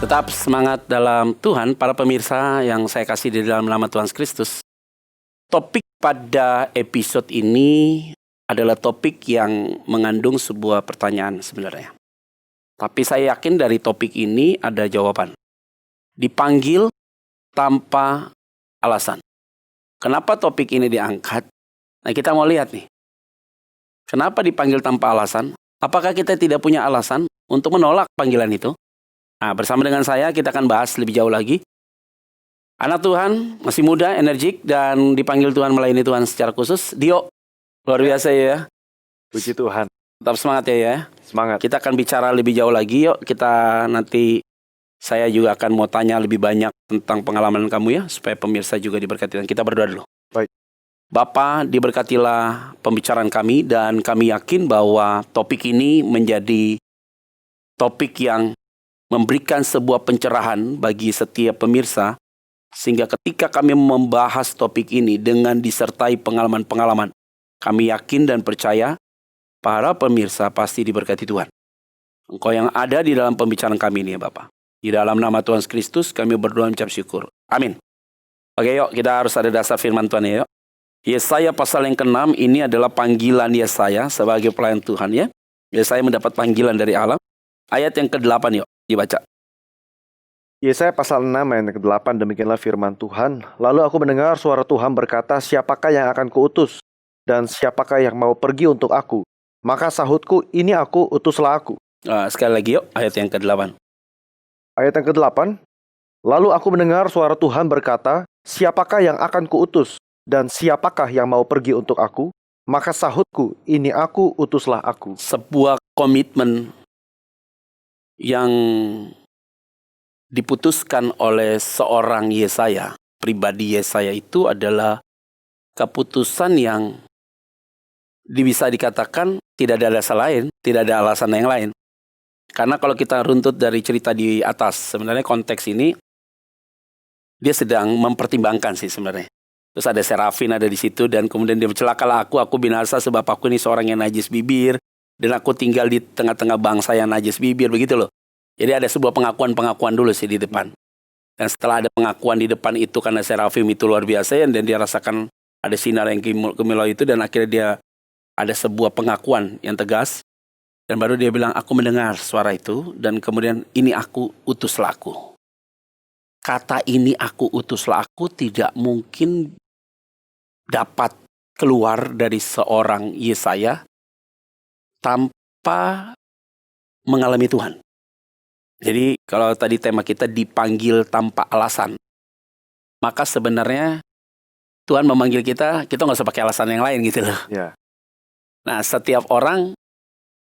Tetap semangat dalam Tuhan, para pemirsa yang saya kasih di dalam nama Tuhan Kristus. Topik pada episode ini adalah topik yang mengandung sebuah pertanyaan sebenarnya. Tapi saya yakin dari topik ini ada jawaban. Dipanggil tanpa alasan. Kenapa topik ini diangkat? Nah, kita mau lihat nih. Kenapa dipanggil tanpa alasan? Apakah kita tidak punya alasan untuk menolak panggilan itu? Nah, bersama dengan saya kita akan bahas lebih jauh lagi. Anak Tuhan, masih muda, energik, dan dipanggil Tuhan melayani Tuhan secara khusus. Dio, luar biasa ya. Puji Tuhan. Tetap semangat ya. Semangat. Kita akan bicara lebih jauh lagi yuk. Saya juga akan mau tanya lebih banyak tentang pengalaman kamu ya, supaya pemirsa juga diberkati. Dan kita berdoa dulu. Baik. Bapa, diberkatilah pembicaraan kami, dan kami yakin bahwa topik ini menjadi topik yang memberikan sebuah pencerahan bagi setiap pemirsa, sehingga ketika kami membahas topik ini dengan disertai pengalaman-pengalaman, kami yakin dan percaya para pemirsa pasti diberkati Tuhan. Engkau yang ada di dalam pembicaraan kami ini ya Bapak. Di dalam nama Tuhan Kristus kami berdoa mengucap syukur. Amin. Oke yuk, kita harus ada dasar firman Tuhan ya yuk. Yesaya pasal yang ke-6 ini adalah panggilan Yesaya sebagai pelayan Tuhan ya. Yesaya mendapat panggilan dari Allah. Ayat yang ke-8 yuk. Dibaca. Yesaya pasal 6 ayat yang ke-8, demikianlah firman Tuhan. Lalu aku mendengar suara Tuhan berkata, siapakah yang akan kuutus? Dan siapakah yang mau pergi untuk aku? Maka sahutku, ini aku, utuslah aku. Sekali lagi yuk, ayat yang ke-8. Ayat yang ke-8, lalu aku mendengar suara Tuhan berkata, siapakah yang akan kuutus? Dan siapakah yang mau pergi untuk aku? Maka sahutku, ini aku, utuslah aku. Sebuah komitmen yang diputuskan oleh seorang Yesaya, pribadi Yesaya itu adalah keputusan yang bisa dikatakan tidak ada alasan lain, tidak ada alasan yang lain. Karena kalau kita runtut dari cerita di atas, sebenarnya konteks ini dia sedang mempertimbangkan sih sebenarnya. Terus ada serafin ada di situ, dan kemudian dia celakalah aku binasa sebab aku ini seorang yang najis bibir, dan aku tinggal di tengah-tengah bangsa yang najis bibir, begitu loh. Jadi ada sebuah pengakuan dulu sih di depan. Dan setelah ada pengakuan di depan itu karena serafim itu luar biasa, dan dia rasakan ada sinar yang gemilau itu, dan akhirnya dia ada sebuah pengakuan yang tegas. Dan baru dia bilang, aku mendengar suara itu, dan kemudian ini aku, utuslah aku. Kata ini aku, utuslah aku tidak mungkin dapat keluar dari seorang Yesaya tanpa mengalami Tuhan. Jadi kalau tadi tema kita dipanggil tanpa alasan, maka sebenarnya Tuhan memanggil kita nggak usah pakai alasan yang lain gitu loh. Ya. Nah, setiap orang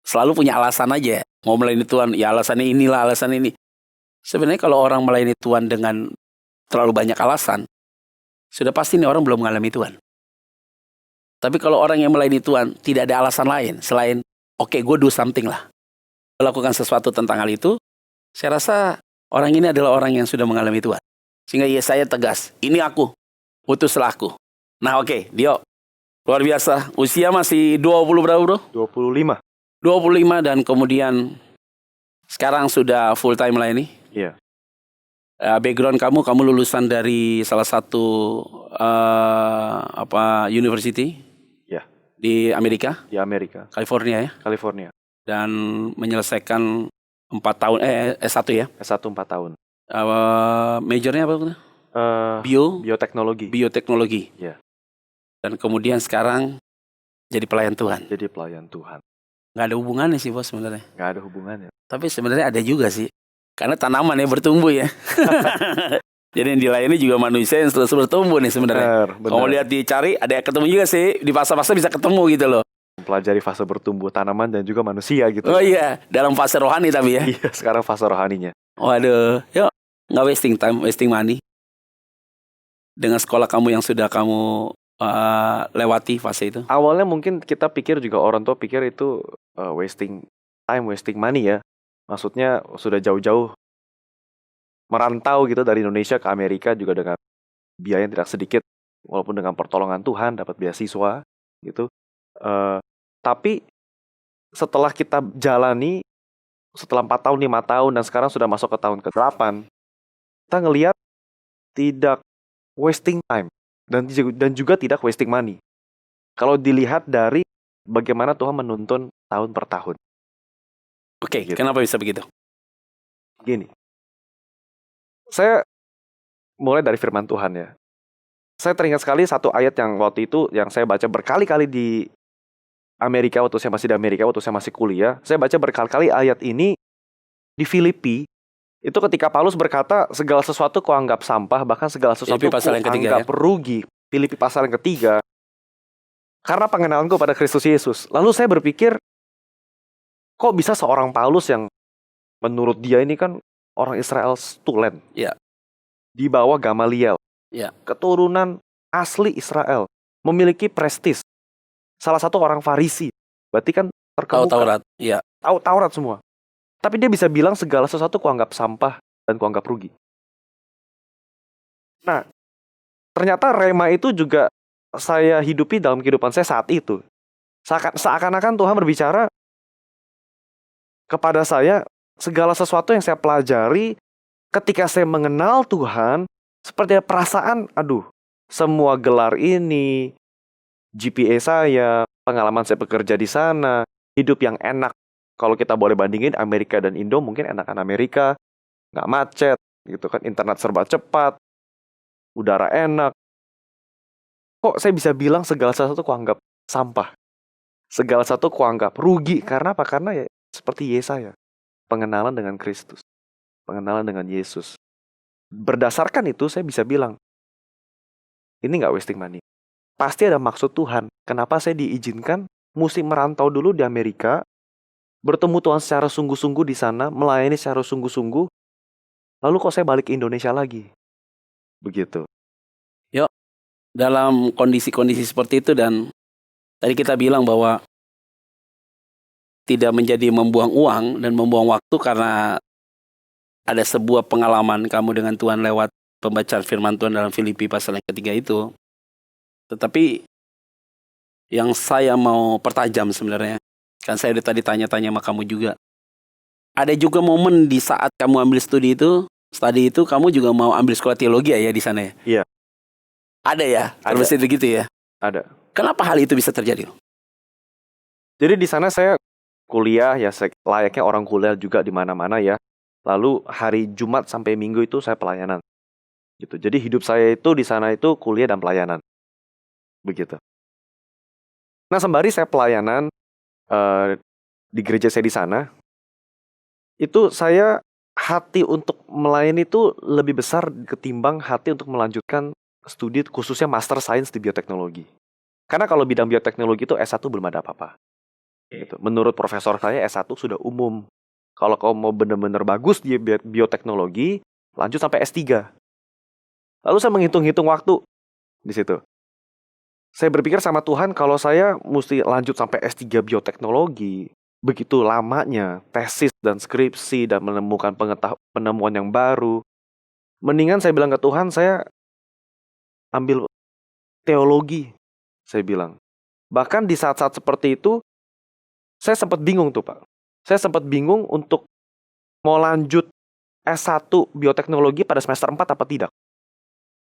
selalu punya alasan aja. Mau melayani Tuhan, ya alasannya inilah, alasan ini. Sebenarnya kalau orang melayani Tuhan dengan terlalu banyak alasan, sudah pasti nih orang belum mengalami Tuhan. Tapi kalau orang yang melayani Tuhan tidak ada alasan lain selain, oke, gue do something lah. Melakukan sesuatu tentang hal itu, saya rasa orang ini adalah orang yang sudah mengalami Tuhan. Sehingga Yesaya tegas, ini aku, utuslah aku. Nah oke, Dio, luar biasa. Usia masih 20 berapa bro? 25. 25 dan kemudian sekarang sudah full time melayani. Iya. Background kamu lulusan dari salah satu university? Ya. Di Amerika? Di Amerika. California ya? California. Dan menyelesaikan 4 tahun, S1 ya? S1 4 tahun. Majornya apa? Bioteknologi. Bioteknologi. Ya. Dan kemudian sekarang jadi pelayan Tuhan. Jadi pelayan Tuhan. Nggak ada hubungannya sih bos sebenarnya. Nggak ada hubungannya. Tapi sebenarnya ada juga sih. Karena tanaman ya bertumbuh ya. Jadi yang dilayani juga manusia yang terus bertumbuh nih sebenarnya. Benar. Kalau lihat dicari, ada yang ketemu juga sih. Di fase-fase bisa ketemu gitu loh. Mempelajari fase bertumbuh tanaman dan juga manusia gitu. Oh iya, dalam fase rohani tapi ya. Iya, sekarang fase rohaninya. Waduh, yuk nggak wasting time, wasting money. Dengan sekolah kamu yang sudah kamu lewati fase itu. Awalnya mungkin kita pikir juga orang tua pikir itu wasting time, wasting money ya. Maksudnya sudah jauh-jauh merantau gitu dari Indonesia ke Amerika juga dengan biaya yang tidak sedikit, walaupun dengan pertolongan Tuhan dapat beasiswa gitu. Tapi setelah kita jalani setelah 4 tahun, 5 tahun, dan sekarang sudah masuk ke tahun ke-8, kita ngelihat tidak wasting time dan juga tidak wasting money. Kalau dilihat dari bagaimana Tuhan menuntun tahun per tahun. Oke, Gitu. kenapa bisa begitu? Gini, saya mulai dari firman Tuhan ya. Saya teringat sekali satu ayat yang waktu itu yang saya baca berkali-kali di Amerika, waktu saya masih di Amerika, waktu saya masih kuliah. Saya baca berkali-kali ayat ini di Filipi. Itu ketika Paulus berkata, segala sesuatu kau anggap sampah, bahkan segala sesuatu Filipi pasal kau yang ketiga, anggap rugi. Filipi pasal yang ketiga. Karena pengenalanku pada Kristus Yesus. Lalu saya berpikir, kok bisa seorang Paulus yang menurut dia ini kan orang Israel tulen. Ya. Di bawah Gamaliel. Ya. Keturunan asli Israel. Memiliki prestis. Salah satu orang Farisi. Berarti kan Tahu terkemuka. Taurat. Ya. Tahu Taurat semua. Tapi dia bisa bilang segala sesuatu kuanggap sampah dan kuanggap rugi. Nah, ternyata rema itu juga saya hidupi dalam kehidupan saya saat itu. Seakan-akan Tuhan berbicara kepada saya, segala sesuatu yang saya pelajari ketika saya mengenal Tuhan, seperti perasaan, semua gelar ini, GPA saya, pengalaman saya bekerja di sana, hidup yang enak. Kalau kita boleh bandingin Amerika dan Indo, mungkin enakan Amerika, nggak macet, gitu kan, internet serba cepat, udara enak. Kok saya bisa bilang segala sesuatu kuanggap sampah, segala sesuatu kuanggap rugi? Karena apa? Karena ya seperti Yesaya, pengenalan dengan Kristus, pengenalan dengan Yesus. Berdasarkan itu saya bisa bilang, ini nggak wasting money. Pasti ada maksud Tuhan. Kenapa saya diizinkan mesti merantau dulu di Amerika, bertemu Tuhan secara sungguh-sungguh di sana, melayani secara sungguh-sungguh, lalu kok saya balik ke Indonesia lagi? Begitu. Yuk, dalam kondisi-kondisi seperti itu, dan tadi kita bilang bahwa tidak menjadi membuang uang dan membuang waktu karena ada sebuah pengalaman kamu dengan Tuhan lewat pembacaan firman Tuhan dalam Filipi pasal yang ketiga itu. Tetapi yang saya mau pertajam sebenarnya, kan saya udah tadi tanya-tanya sama kamu juga. Ada juga momen di saat kamu ambil studi itu kamu juga mau ambil sekolah teologi ya di sana ya? Iya. Ada ya? Ada. Terus itu gitu ya? Ada. Kenapa hal itu bisa terjadi? Jadi di sana saya kuliah ya layaknya orang kuliah juga di mana-mana ya. Lalu hari Jumat sampai Minggu itu saya pelayanan. Gitu. Jadi hidup saya itu di sana itu kuliah dan pelayanan. Begitu. Nah, sembari saya pelayanan di gereja saya di sana, itu saya hati untuk melayani itu lebih besar ketimbang hati untuk melanjutkan studi khususnya Master Science di bioteknologi. Karena kalau bidang bioteknologi itu S1 belum ada apa-apa. Gitu. Menurut profesor saya S1 sudah umum. Kalau kau mau benar-benar bagus di bioteknologi, lanjut sampai S3. Lalu saya menghitung-hitung waktu di situ. Saya berpikir sama Tuhan, kalau saya mesti lanjut sampai S3 bioteknologi, begitu lamanya tesis dan skripsi dan menemukan penemuan yang baru. Mendingan saya bilang ke Tuhan, saya ambil teologi, saya bilang. Bahkan di saat-saat seperti itu, saya sempat bingung tuh Pak. Saya sempat bingung untuk mau lanjut S1 bioteknologi pada semester 4 apa tidak.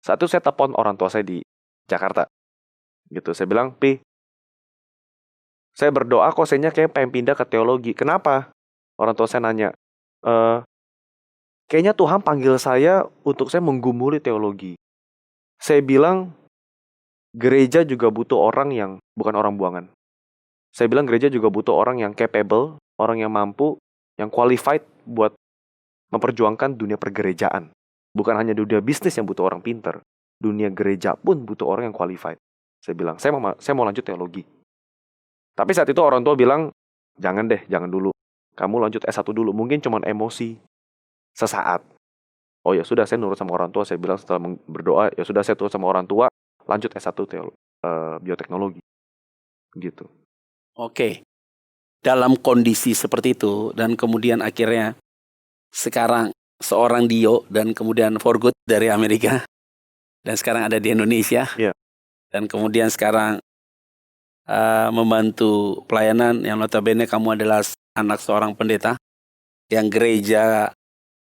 Saat itu saya telepon orang tua saya di Jakarta. Gitu, saya bilang, Pi, saya berdoa kok saya kayak pengen pindah ke teologi. Kenapa? Orang tua saya nanya, kayaknya Tuhan panggil saya untuk saya menggumuli teologi. Saya bilang, gereja juga butuh orang yang bukan orang buangan. Saya bilang gereja juga butuh orang yang capable, orang yang mampu, yang qualified buat memperjuangkan dunia pergerejaan. Bukan hanya dunia bisnis yang butuh orang pinter, dunia gereja pun butuh orang yang qualified. Saya bilang, saya mau lanjut teologi. Tapi saat itu orang tua bilang, jangan dulu. Kamu lanjut S1 dulu, mungkin cuma emosi sesaat. Oh ya sudah, saya nurut sama orang tua. Saya bilang setelah berdoa, ya sudah saya turut sama orang tua, lanjut S1 bioteknologi. Gitu. Oke. Dalam kondisi seperti itu, dan kemudian akhirnya sekarang seorang Dio, dan kemudian for good dari Amerika, dan sekarang ada di Indonesia. Iya. Dan kemudian sekarang membantu pelayanan yang notabene kamu adalah anak seorang pendeta. yang gereja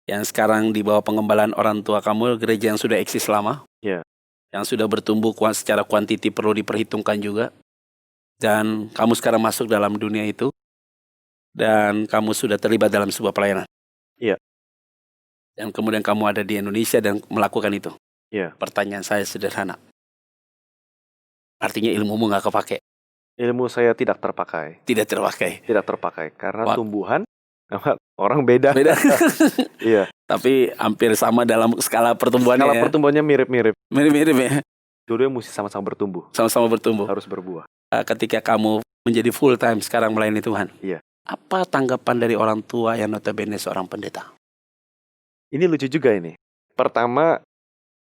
yang sekarang di bawah pengembalaan orang tua kamu, gereja yang sudah eksis lama, Iya. yang sudah bertumbuh secara kuantiti perlu diperhitungkan juga. Dan kamu sekarang masuk dalam dunia itu, dan kamu sudah terlibat dalam sebuah pelayanan. Iya. Dan kemudian kamu ada di Indonesia dan melakukan itu. Iya. Pertanyaan saya sederhana. Artinya ilmumu nggak kepake? Ilmu saya tidak terpakai. Tidak terpakai. Tidak terpakai karena Wah. tumbuhan sama orang beda. Beda. Iya. Tapi hampir sama dalam skala pertumbuhannya. Skala pertumbuhannya mirip-mirip. Mirip-mirip ya. Dua-duanya mesti sama-sama bertumbuh. Sama-sama bertumbuh. Harus berbuah. Ketika kamu menjadi full time sekarang melayani Tuhan. Iya. Apa tanggapan dari orang tua yang notabene seorang pendeta? Ini lucu juga ini. Pertama,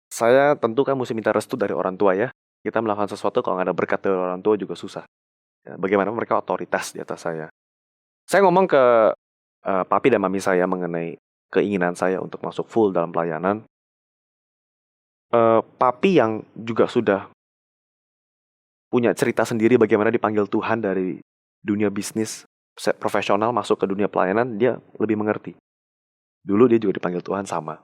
saya tentu kan mesti minta restu dari orang tua ya. Kita melakukan sesuatu kalau nggak ada berkat dari orang tua juga susah. Ya, bagaimana mereka otoritas di atas saya. Saya ngomong ke papi dan mami saya mengenai keinginan saya untuk masuk full dalam pelayanan. Papi yang juga sudah punya cerita sendiri bagaimana dipanggil Tuhan dari dunia bisnis profesional masuk ke dunia pelayanan, dia lebih mengerti. Dulu dia juga dipanggil Tuhan sama.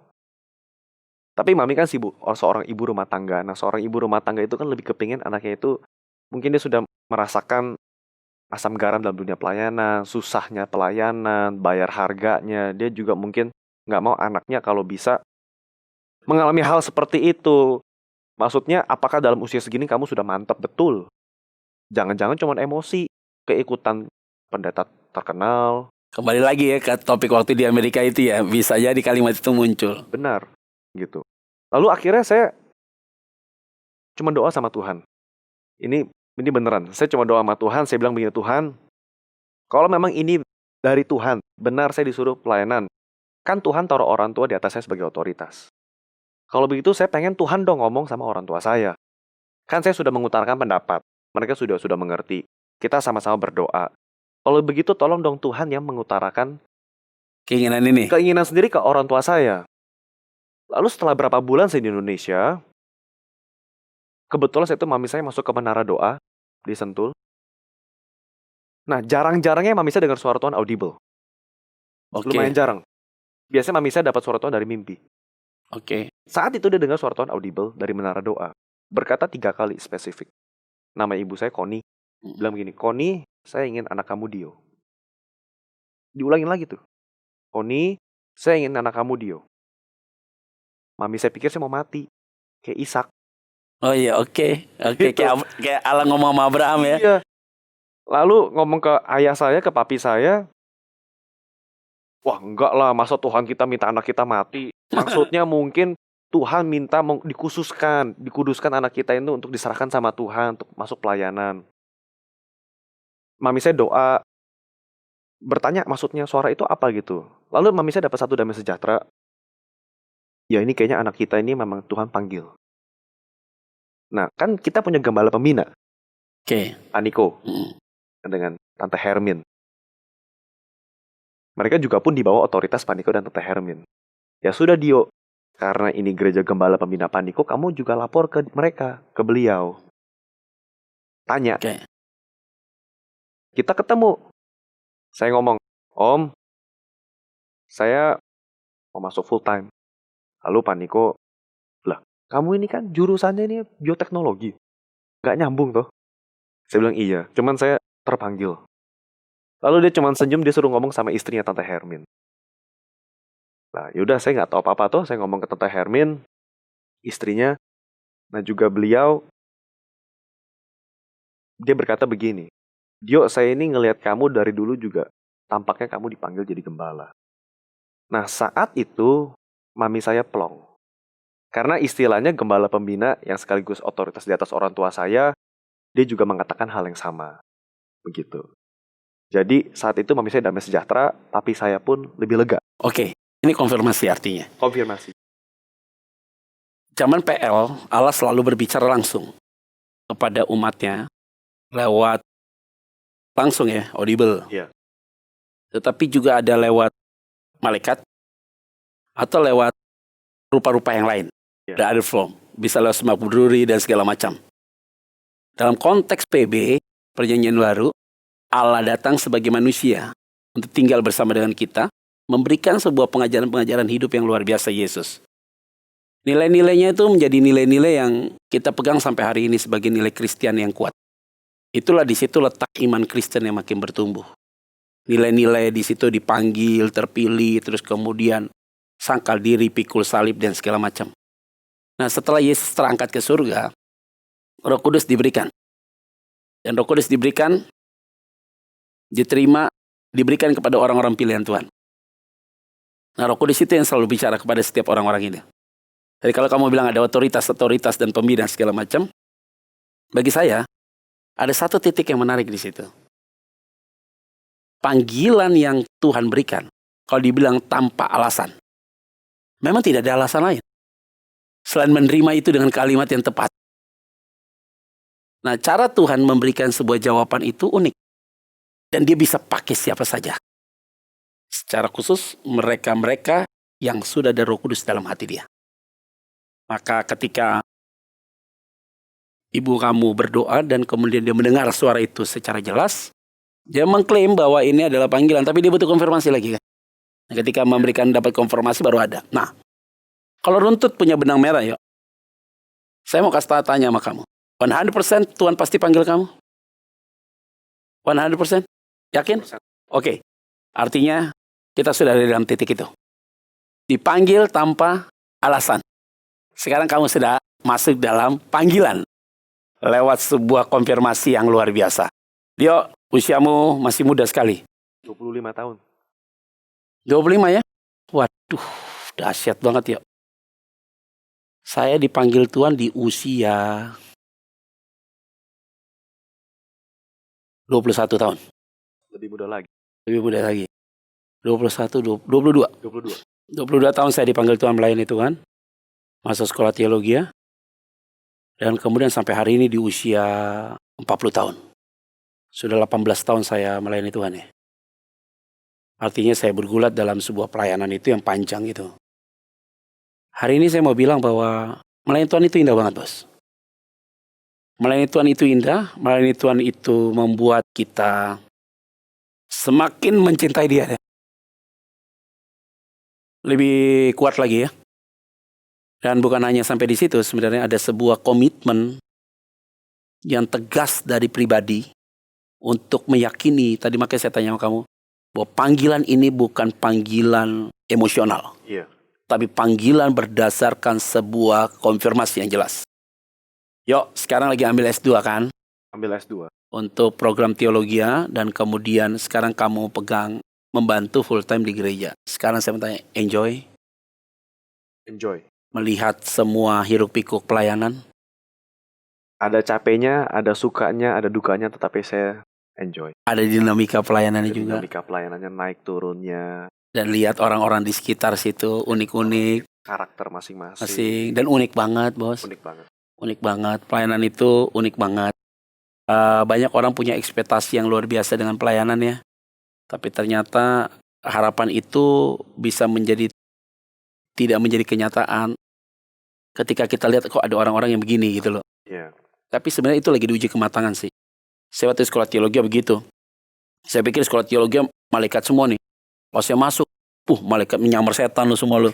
Tapi mami kan seorang ibu rumah tangga. Nah, seorang ibu rumah tangga itu kan lebih kepingin anaknya itu, mungkin dia sudah merasakan asam garam dalam dunia pelayanan, susahnya pelayanan, bayar harganya. Dia juga mungkin nggak mau anaknya kalau bisa mengalami hal seperti itu. Maksudnya, apakah dalam usia segini kamu sudah mantap betul? Jangan-jangan cuma emosi, keikutan pendeta terkenal. Kembali lagi ya ke topik waktu di Amerika itu ya, bisa jadi kalimat itu muncul. Benar, gitu. Lalu akhirnya saya cuma doa sama Tuhan. Ini beneran, saya cuma doa sama Tuhan, saya bilang begini, Tuhan, kalau memang ini dari Tuhan, benar saya disuruh pelayanan, kan Tuhan taruh orang tua di atas saya sebagai otoritas. Kalau begitu saya pengen Tuhan dong ngomong sama orang tua saya. Kan saya sudah mengutarakan pendapat, mereka sudah mengerti, kita sama-sama berdoa. Kalau begitu tolong dong Tuhan yang mengutarakan keinginan sendiri ke orang tua saya. Lalu setelah berapa bulan saya di Indonesia, kebetulan mami saya masuk ke menara doa di Sentul. Nah, jarang-jarangnya mami saya dengar suara Tuhan audible. Lumayan jarang. Biasanya mami saya dapat suara Tuhan dari mimpi. Saat itu dia dengar suara Tuhan audible dari menara doa. Berkata 3 kali spesifik. Nama ibu saya Connie. Bilang begini, Connie, saya ingin anak kamu Dio. Diulangin lagi tuh. Connie, saya ingin anak kamu Dio. Mami saya pikir saya mau mati. Kayak Ishak. Oh iya, oke. Kayak Allah ngomong sama Abraham ya. Iya. Lalu ngomong ke ayah saya, ke papi saya. Wah, enggak lah, masa Tuhan kita minta anak kita mati. Maksudnya mungkin Tuhan minta dikuduskan anak kita itu untuk diserahkan sama Tuhan, untuk masuk pelayanan. Mami saya doa, bertanya maksudnya suara itu apa gitu. Lalu mami saya dapat satu damai sejahtera. Ya ini kayaknya anak kita ini memang Tuhan panggil. Nah kan kita punya gembala pembina. Aniko. Dengan Tante Hermin. Mereka juga pun di bawah otoritas Paniko dan Tante Hermin. Ya sudah Dio, karena ini gereja gembala pembina Paniko, kamu juga lapor ke mereka, ke beliau. Tanya. Kita ketemu. Saya ngomong, Om, saya mau masuk full time. Lalu Paniko, lah, kamu ini kan jurusannya ini bioteknologi. Gak nyambung toh. Saya bilang iya, cuman saya terpanggil. Lalu dia cuman senyum, dia suruh ngomong sama istrinya Tante Hermin. Nah yaudah saya gak tahu apa-apa tuh, saya ngomong ke Tante Hermin, istrinya, nah juga beliau, dia berkata begini, Dio, saya ini ngelihat kamu dari dulu juga, tampaknya kamu dipanggil jadi gembala. Nah saat itu, mami saya plong. Karena istilahnya gembala pembina yang sekaligus otoritas di atas orang tua saya, dia juga mengatakan hal yang sama. Begitu. Jadi saat itu mami saya damai sejahtera, tapi saya pun lebih lega. Ini konfirmasi artinya. Konfirmasi. Zaman PL, Allah selalu berbicara langsung kepada umatnya lewat langsung ya, audible. Iya. Tetapi juga ada lewat malaikat atau lewat rupa-rupa yang lain. The other form. Bisa lewat semak berduri dan segala macam. Dalam konteks PB, Perjanjian Baru, Allah datang sebagai manusia untuk tinggal bersama dengan kita memberikan sebuah pengajaran-pengajaran hidup yang luar biasa Yesus. Nilai-nilainya itu menjadi nilai-nilai yang kita pegang sampai hari ini sebagai nilai Kristen yang kuat. Itulah di situ letak iman Kristen yang makin bertumbuh. Nilai-nilai di situ dipanggil, terpilih, terus kemudian sangkal diri, pikul salib, dan segala macam. Nah, setelah Yesus terangkat ke surga, Roh Kudus diberikan. Dan Roh Kudus diberikan, diberikan kepada orang-orang pilihan Tuhan. Nah, Roh Kudus itu yang selalu bicara kepada setiap orang-orang ini. Jadi kalau kamu bilang ada otoritas dan pembina segala macam, bagi saya ada satu titik yang menarik di situ. Panggilan yang Tuhan berikan, kalau dibilang tanpa alasan, memang tidak ada alasan lain selain menerima itu dengan kalimat yang tepat. Nah, cara Tuhan memberikan sebuah jawaban itu unik. Dan dia bisa pakai siapa saja. Secara khusus mereka-mereka yang sudah ada Roh Kudus dalam hati dia. Maka ketika ibu kamu berdoa dan kemudian dia mendengar suara itu secara jelas, dia mengklaim bahwa ini adalah panggilan, tapi dia butuh konfirmasi lagi kan. Nah, ketika dapat konfirmasi baru ada. Nah, kalau runtut punya benang merah yuk. Saya mau tanya sama kamu. 100% Tuhan pasti panggil kamu? 100%? Yakin? Oke. Artinya kita sudah ada dalam titik itu. Dipanggil tanpa alasan. Sekarang kamu sudah masuk dalam panggilan. Lewat sebuah konfirmasi yang luar biasa. Dio, usiamu masih muda sekali. 25 tahun. 25 ya? Waduh, dahsyat banget ya. Saya dipanggil Tuhan di usia 21 tahun. Lebih muda lagi. Lebih muda lagi. 22 tahun saya dipanggil Tuhan melayani Tuhan. Masuk sekolah teologi ya. Dan kemudian sampai hari ini di usia 40 tahun. Sudah 18 tahun saya melayani Tuhan ya. Artinya saya bergulat dalam sebuah pelayanan itu yang panjang itu. Hari ini saya mau bilang bahwa melayani Tuhan itu indah banget, bos. Melayani Tuhan itu indah. Melayani Tuhan itu membuat kita semakin mencintai Dia. Lebih kuat lagi ya. Dan bukan hanya sampai di situ, sebenarnya ada sebuah komitmen yang tegas dari pribadi untuk meyakini, tadi makanya saya tanya sama kamu, bahwa panggilan ini bukan panggilan emosional. Iya. Tapi panggilan berdasarkan sebuah konfirmasi yang jelas. Yuk, sekarang lagi ambil S2 kan? Ambil S2. Untuk program teologi dan kemudian sekarang kamu pegang membantu full time di gereja. Sekarang saya mau tanya, enjoy? Melihat semua hiruk pikuk pelayanan? Ada capeknya, ada sukanya, ada dukanya, tetapi saya enjoy. Ada dinamika pelayanannya juga. Dinamika pelayanannya naik turunnya. Dan lihat orang-orang di sekitar situ unik-unik. Karakter masing-masing. Dan unik banget, bos. Unik banget. Pelayanan itu unik banget. Banyak orang punya ekspektasi yang luar biasa dengan pelayanannya. Tapi ternyata harapan itu bisa tidak menjadi kenyataan. Ketika kita lihat kok ada orang-orang yang begini gitu loh. Yeah. Tapi sebenarnya itu lagi diuji kematangan sih. Saya waktu sekolah teologi begitu. Saya pikir sekolah teologi malaikat semua nih. Pas saya masuk, malaikat menyamar setan lo semua lo.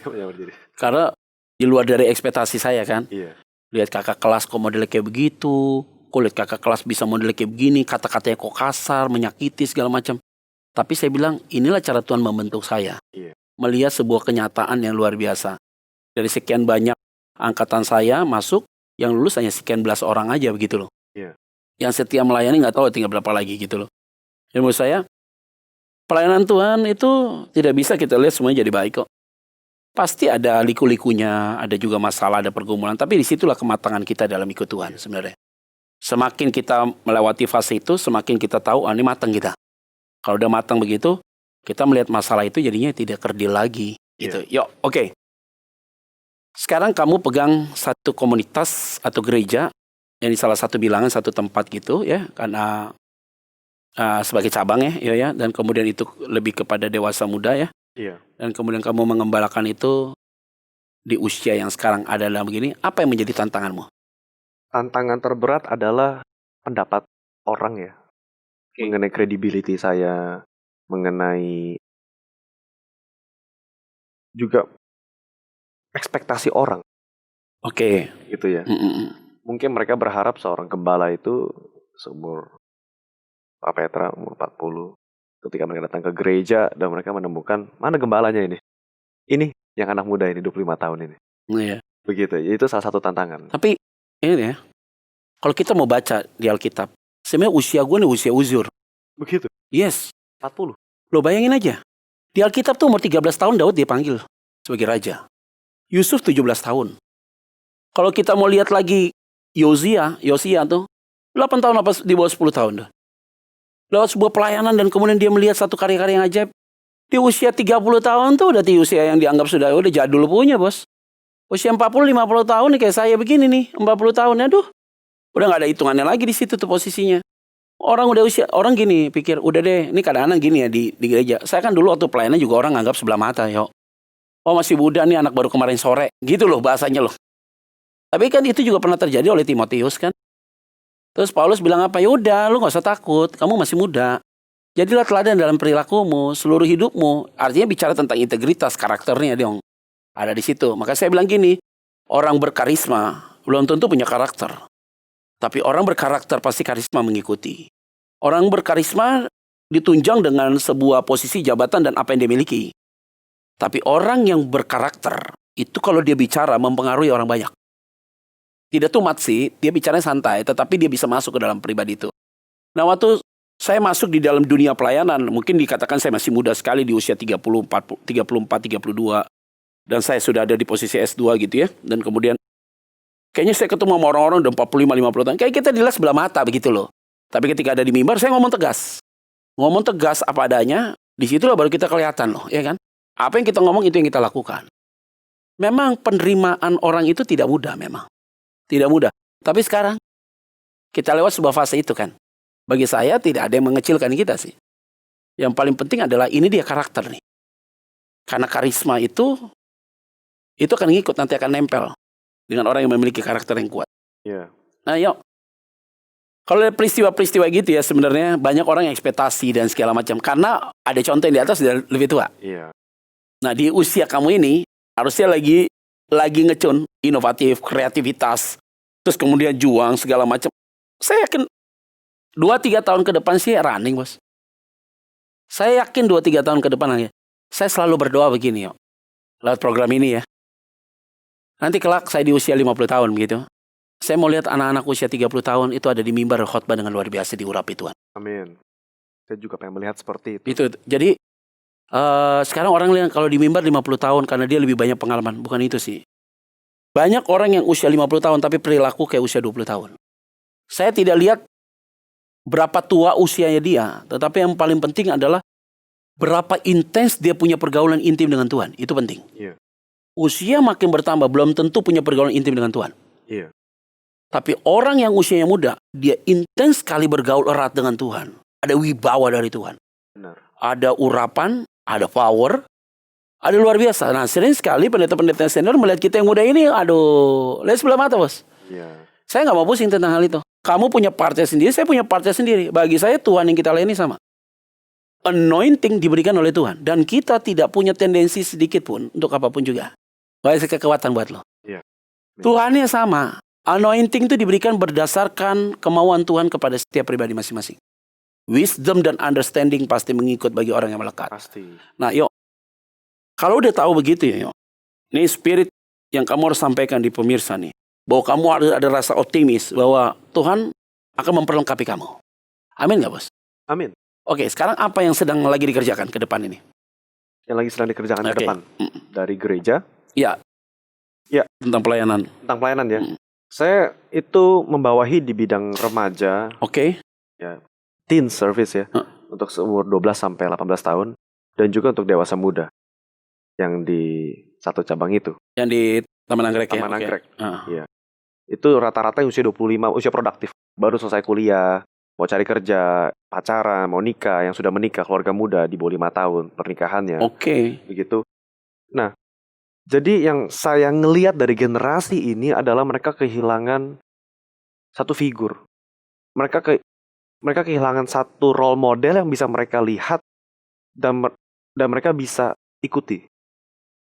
Karena di luar dari ekspektasi saya kan. Yeah. Lihat kakak kelas kok modelnya kayak begitu. Kok lihat kakak kelas bisa modelnya kayak begini. Kata-katanya kok kasar, menyakiti segala macam. Tapi saya bilang inilah cara Tuhan membentuk saya. Yeah. Melihat sebuah kenyataan yang luar biasa. Dari sekian banyak angkatan saya masuk, yang lulus hanya sekian belas orang aja begitu loh. Yeah. Yang setia melayani nggak tahu tinggal berapa lagi gitu loh. Dan menurut saya, pelayanan Tuhan itu tidak bisa kita lihat semuanya jadi baik kok. Pasti ada liku-likunya, ada juga masalah, ada pergumulan. Tapi disitulah kematangan kita dalam ikut Tuhan sebenarnya. Semakin kita melewati fase itu, semakin kita tahu, ini matang kita. Kalau udah matang begitu, kita melihat masalah itu jadinya tidak kerdil lagi. Gitu. Yuk, oke. Sekarang kamu pegang satu komunitas atau gereja, yang di salah satu bilangan, satu tempat gitu ya, karena sebagai cabang ya, dan kemudian itu lebih kepada dewasa muda ya. Iya. Dan kemudian kamu mengembalakan itu di usia yang sekarang ada dalam begini, apa yang menjadi tantanganmu? Tantangan terberat adalah pendapat orang ya. Mengenai credibility saya, mengenai juga ekspektasi orang Oke. gitu ya. Mungkin mereka berharap seorang gembala itu seumur Pak Petra umur 40 ketika mereka datang ke gereja dan mereka menemukan mana gembalanya ini. Ini yang anak muda ini 25 tahun ini. Iya. Begitu. Itu salah satu tantangan. Tapi ini ya, kalau kita mau baca di Alkitab, sebenarnya usia gue nih usia uzur. Begitu. Yes. 40. Lo bayangin aja. Di Alkitab tuh umur 13 tahun Daud dipanggil sebagai raja. Yusuf 17 tahun. Kalau kita mau lihat lagi Yosia tuh 8 tahun apa di bawah 10 tahun tuh. Lewat sebuah pelayanan dan kemudian dia melihat satu karya-karya yang ajaib. Di usia 30 tahun tuh udah di usia yang dianggap sudah jadul punya, bos. Usia 40-50 tahun nih kayak saya begini nih, 40 tahun, aduh. Udah gak ada hitungannya lagi di situ tuh posisinya. Orang udah usia, orang gini pikir, udah deh, ini kadang-kadang gini ya di gereja. Saya kan dulu waktu pelayanan juga orang nganggap sebelah mata, yo. Oh masih muda nih, anak baru kemarin sore. Gitu loh bahasanya loh. Tapi kan itu juga pernah terjadi oleh Timotius kan. Terus Paulus bilang apa? Ya udah, lu gak usah takut, kamu masih muda. Jadilah teladan dalam perilakumu, seluruh hidupmu. Artinya bicara tentang integritas, karakternya dong. Ada di situ. Maka saya bilang gini, orang berkarisma belum tentu punya karakter. Tapi orang berkarakter pasti karisma mengikuti. Orang berkarisma ditunjang dengan sebuah posisi jabatan dan apa yang dia miliki. Tapi orang yang berkarakter, itu kalau dia bicara mempengaruhi orang banyak. Tidak tumat sih, dia bicaranya santai, tetapi dia bisa masuk ke dalam pribadi itu. Nah waktu saya masuk di dalam dunia pelayanan, mungkin dikatakan saya masih muda sekali di usia 34, 32. Dan saya sudah ada di posisi S2 gitu ya. Dan kemudian, kayaknya saya ketemu sama orang-orang udah 45-50 tahun. Kayak kita dilihat sebelah mata begitu loh. Tapi ketika ada di mimbar, saya ngomong tegas. Ngomong tegas apa adanya, disitulah baru kita kelihatan loh, ya kan? Apa yang kita ngomong itu yang kita lakukan. Memang penerimaan orang itu tidak mudah memang. Tidak mudah. Tapi sekarang, kita lewat sebuah fase itu kan. Bagi saya tidak ada yang mengecilkan kita sih. Yang paling penting adalah ini dia karakter nih. Karena karisma itu akan ngikut, nanti akan nempel. Dengan orang yang memiliki karakter yang kuat. Iya. Nah yuk. Kalau ada peristiwa-peristiwa gitu ya sebenarnya banyak orang yang ekspektasi dan segala macam. Karena ada contoh yang di atas sudah lebih tua. Iya. Nah di usia kamu ini harusnya lagi ngecun, inovatif, kreativitas, terus kemudian juang segala macam. Saya yakin 2-3 tahun ke depan sih running, bos. Saya yakin 2-3 tahun ke depan lagi. Saya selalu berdoa begini, yuk. Lewat program ini ya. Nanti kelak saya di usia 50 tahun gitu. Saya mau lihat anak-anak usia 30 tahun itu ada di mimbar khotbah dengan luar biasa diurapi Tuhan. Amin. Saya juga pengen melihat seperti itu. Itu. Jadi sekarang orang lihat kalau di mimbar 50 tahun karena dia lebih banyak pengalaman. Bukan itu sih. Banyak orang yang usia 50 tahun tapi perilaku kayak usia 20 tahun. Saya tidak lihat berapa tua usianya dia. Tetapi yang paling penting adalah berapa intens dia punya pergaulan intim dengan Tuhan. Itu penting. Iya. Usia makin bertambah belum tentu punya pergaulan intim dengan Tuhan. Iya. Tapi orang yang usianya muda, dia intens sekali bergaul erat dengan Tuhan. Ada wibawa dari Tuhan. Benar. Ada urapan, ada power, ada luar biasa. Nah sering sekali pendeta-pendeta senior melihat kita yang muda ini, aduh, lihat sebelah mata, bos. Iya. Saya gak mau pusing tentang hal itu. Kamu punya partnya sendiri, saya punya partnya sendiri. Bagi saya Tuhan yang kita layani sama. Anointing diberikan oleh Tuhan. Dan kita tidak punya tendensi sedikit pun untuk apapun juga. Banyak kekuatan buat lo. Iya. Tuhannya sama. Anointing itu diberikan berdasarkan kemauan Tuhan kepada setiap pribadi masing-masing. Wisdom dan understanding pasti mengikut bagi orang yang melekat. Pasti. Nah yuk, kalau udah tahu begitu ya yuk. Ini spirit yang kamu harus sampaikan di pemirsa nih. Bahwa kamu harus ada rasa optimis bahwa Tuhan akan memperlengkapi kamu. Amin gak, bos? Amin. Oke, sekarang apa yang sedang lagi dikerjakan ke depan ini? Yang lagi sedang dikerjakan ke depan. Dari gereja. Iya. Ya. Tentang pelayanan. Tentang pelayanan ya. Saya itu membawahi di bidang remaja. Oke. Ya, teen service ya. Untuk seumur 12 sampai 18 tahun. Dan juga untuk dewasa muda. Yang di satu cabang itu. Yang di Taman Anggrek ya? Taman Anggrek. Iya. Itu rata-rata usia 25, usia produktif. Baru selesai kuliah, mau cari kerja, pacaran, mau nikah, yang sudah menikah, keluarga muda di bawah 5 tahun pernikahannya. Oke. Begitu. Nah, jadi yang saya ngelihat dari generasi ini adalah mereka kehilangan satu figur. Mereka kehilangan satu role model yang bisa mereka lihat dan mereka bisa ikuti.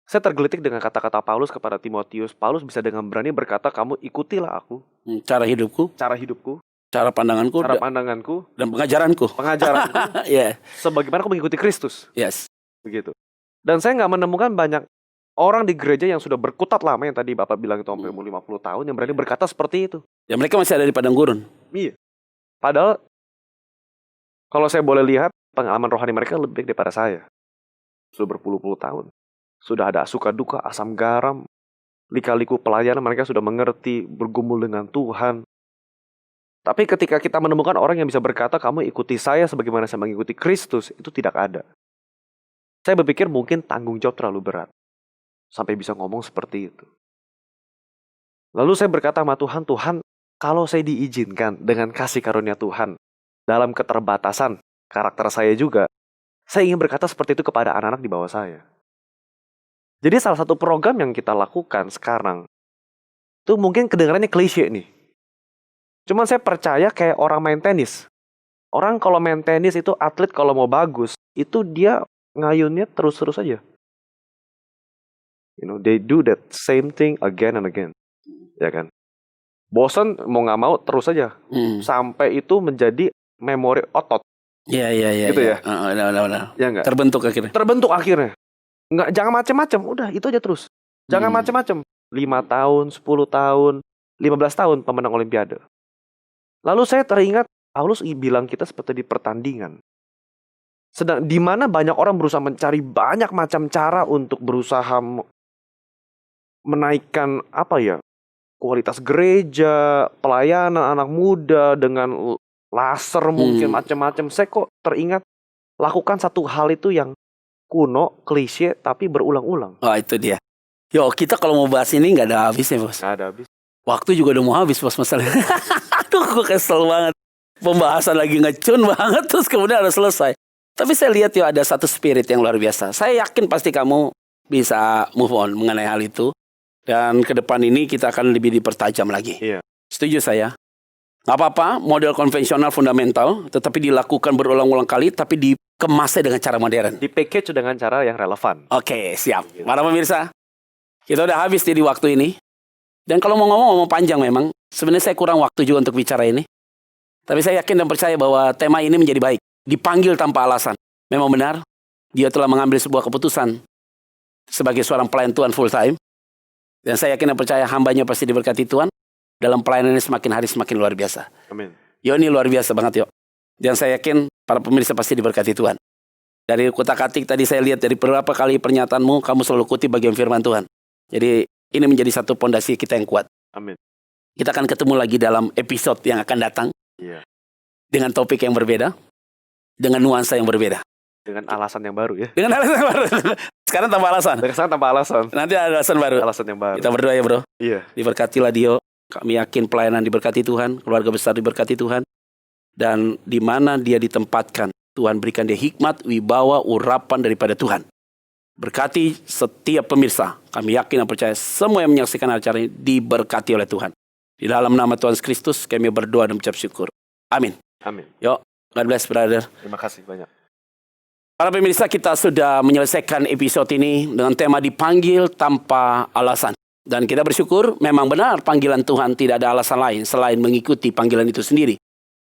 Saya tergelitik dengan kata-kata Paulus kepada Timotius. Paulus bisa dengan berani berkata, kamu ikutilah aku, Cara hidupku, cara hidupku, cara pandanganku, cara pandanganku, dan pengajaranku. pengajaranku, Ya, sebagaimana aku mengikuti Kristus. yes. Begitu. Dan saya nggak menemukan banyak orang di gereja yang sudah berkutat lama, yang tadi Bapak bilang itu sampai 50 tahun, yang berani berkata seperti itu. Ya mereka masih ada di padang gurun. Iya. Padahal kalau saya boleh lihat, pengalaman rohani mereka lebih baik daripada saya. Sudah berpuluh-puluh tahun. Sudah ada suka duka, asam garam, lika-liku pelayanan, mereka sudah mengerti, bergumul dengan Tuhan. Tapi ketika kita menemukan orang yang bisa berkata, kamu ikuti saya sebagaimana saya mengikuti Kristus, itu tidak ada. Saya berpikir mungkin tanggung jawab terlalu berat, sampai bisa ngomong seperti itu. Lalu saya berkata sama Tuhan, Tuhan, kalau saya diizinkan dengan kasih karunia Tuhan, dalam keterbatasan karakter saya juga, saya ingin berkata seperti itu kepada anak-anak di bawah saya. Jadi salah satu program yang kita lakukan sekarang, itu mungkin kedengarannya klise nih. Cuman saya percaya kayak orang main tenis. Orang kalau main tenis itu atlet kalau mau bagus, itu dia ngayunnya terus-terus aja. They do that same thing again and again. Ya kan? Bosan mau nggak mau terus aja. Sampai itu menjadi memori otot. Iya. Gitu ya? Benar. Ya nggak? Terbentuk akhirnya. Nggak, jangan macem-macem, udah itu aja terus. Jangan macem-macem. 5 tahun, 10 tahun, 15 tahun pemenang Olimpiade. Lalu saya teringat Paulus bilang kita seperti di pertandingan. Sedang di mana banyak orang berusaha mencari banyak macam cara untuk berusaha menaikkan kualitas gereja, pelayanan anak muda dengan laser mungkin macam-macam. Saya kok teringat lakukan satu hal itu yang kuno, klise, tapi berulang-ulang. Oh, itu dia. Yo, kita kalau mau bahas ini nggak ada habisnya, Bos. Nggak ada habis. Waktu juga udah mau habis, Bos, masalahnya. Aduh, gue kesel banget. Pembahasan lagi ngecun banget, terus kemudian harus selesai. Tapi saya lihat ada satu spirit yang luar biasa. Saya yakin pasti kamu bisa move on mengenai hal itu. Dan ke depan ini kita akan lebih dipertajam lagi. Iya. Setuju saya. Nggak apa-apa, model konvensional fundamental, tetapi dilakukan berulang-ulang kali, tapi dikemasnya dengan cara modern. Di package dengan cara yang relevan. Oke, siap. Para pemirsa, kita udah habis di waktu ini. Dan kalau mau ngomong panjang memang. Sebenarnya saya kurang waktu juga untuk bicara ini. Tapi saya yakin dan percaya bahwa tema ini menjadi baik. Dipanggil tanpa alasan. Memang benar, dia telah mengambil sebuah keputusan sebagai seorang pelayan Tuhan full time. Dan saya yakin dan percaya hambanya pasti diberkati Tuhan. Dalam pelayanannya semakin hari semakin luar biasa. Amin. Yo, ini luar biasa banget, yo. Dan saya yakin para pemirsa pasti diberkati Tuhan. Dari kutak-katik tadi saya lihat dari beberapa kali pernyataanmu, kamu selalu kutip bagian firman Tuhan. Jadi ini menjadi satu pondasi kita yang kuat. Amin. Kita akan ketemu lagi dalam episode yang akan datang. Iya. Dengan topik yang berbeda. Dengan nuansa yang berbeda. Dengan alasan yang baru ya. Dengan alasan yang baru. Sekarang tambah alasan. Sekarang tambah alasan. Nanti ada alasan baru. Alasan yang baru. Kita berdoa ya, bro. Iya. Diberkatilah Dio. Kami yakin pelayanan diberkati Tuhan. Keluarga besar diberkati Tuhan. Dan di mana dia ditempatkan, Tuhan berikan dia hikmat, wibawa, urapan daripada Tuhan. Berkati setiap pemirsa. Kami yakin dan percaya semua yang menyaksikan acara ini diberkati oleh Tuhan. Di dalam nama Tuhan Kristus kami berdoa dan mengucap syukur. Amin. Amin. Yo, God bless, brother. Terima kasih banyak. Para pemirsa, kita sudah menyelesaikan episode ini dengan tema dipanggil tanpa alasan. Dan kita bersyukur memang benar panggilan Tuhan tidak ada alasan lain selain mengikuti panggilan itu sendiri.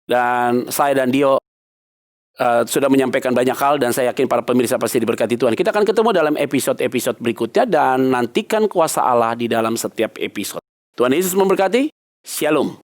Dan saya dan Dio sudah menyampaikan banyak hal dan saya yakin para pemirsa pasti diberkati Tuhan. Kita akan ketemu dalam episode-episode berikutnya dan nantikan kuasa Allah di dalam setiap episode. Tuhan Yesus memberkati. Shalom.